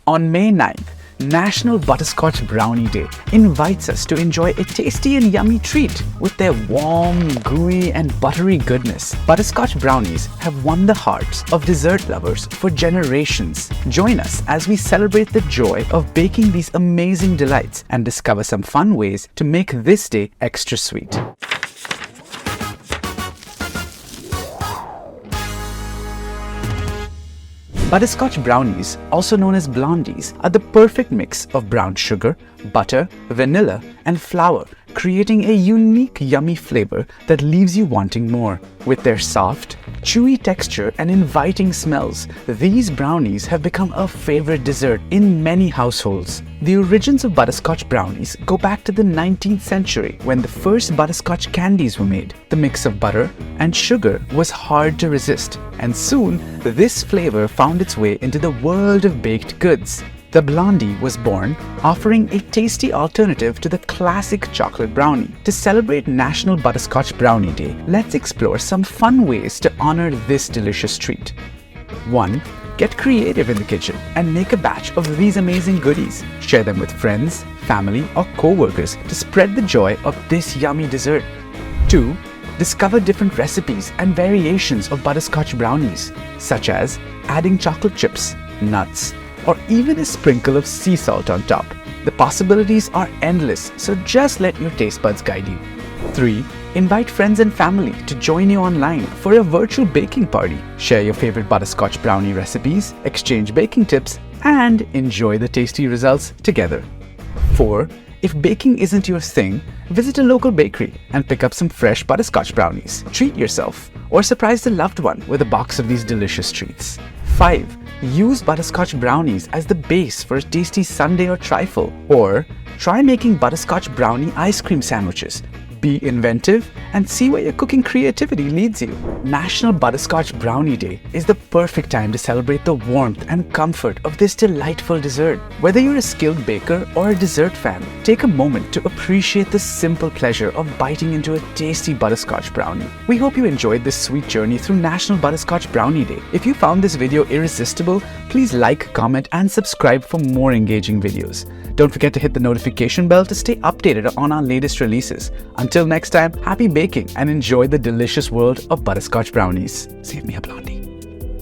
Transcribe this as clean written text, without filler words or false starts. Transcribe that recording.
On May 9th, National Butterscotch Brownie Day invites us to enjoy a tasty and yummy treat with their warm, gooey and buttery goodness. Butterscotch brownies have won the hearts of dessert lovers for generations. Join us as we celebrate the joy of baking these amazing delights and discover some fun ways to make this day extra sweet. Butterscotch brownies, also known as blondies, are the perfect mix of brown sugar, butter, vanilla, and flour, creating a unique, yummy flavor that leaves you wanting more. With their soft, chewy texture and inviting smells, these brownies have become a favorite dessert in many households. The origins of butterscotch brownies go back to the 19th century when the first butterscotch candies were made. The mix of butter and sugar was hard to resist, and soon this flavor found its way into the world of baked goods. The Blondie was born, offering a tasty alternative to the classic chocolate brownie. To celebrate National Butterscotch Brownie Day, let's explore some fun ways to honor this delicious treat. 1. Get creative in the kitchen and make a batch of these amazing goodies. Share them with friends, family, or co-workers to spread the joy of this yummy dessert. 2. Discover different recipes and variations of butterscotch brownies, such as adding chocolate chips, nuts, or even a sprinkle of sea salt on top. The possibilities are endless, so just let your taste buds guide you. 3. Invite friends and family to join you online for a virtual baking party. Share your favorite butterscotch brownie recipes, exchange baking tips, and enjoy the tasty results together. 4. If baking isn't your thing, visit a local bakery and pick up some fresh butterscotch brownies. Treat yourself or surprise a loved one with a box of these delicious treats. 5. Use butterscotch brownies as the base for a tasty sundae or trifle, or try making butterscotch brownie ice cream sandwiches. Be inventive and see where your cooking creativity leads you. National Butterscotch Brownie Day is the perfect time to celebrate the warmth and comfort of this delightful dessert. Whether you're a skilled baker or a dessert fan, take a moment to appreciate the simple pleasure of biting into a tasty butterscotch brownie. We hope you enjoyed this sweet journey through National Butterscotch Brownie Day. If you found this video irresistible, please like, comment, and subscribe for more engaging videos. Don't forget to hit the notification bell to stay updated on our latest releases. Until next time, happy baking and enjoy the delicious world of butterscotch brownies. Save me a blondie.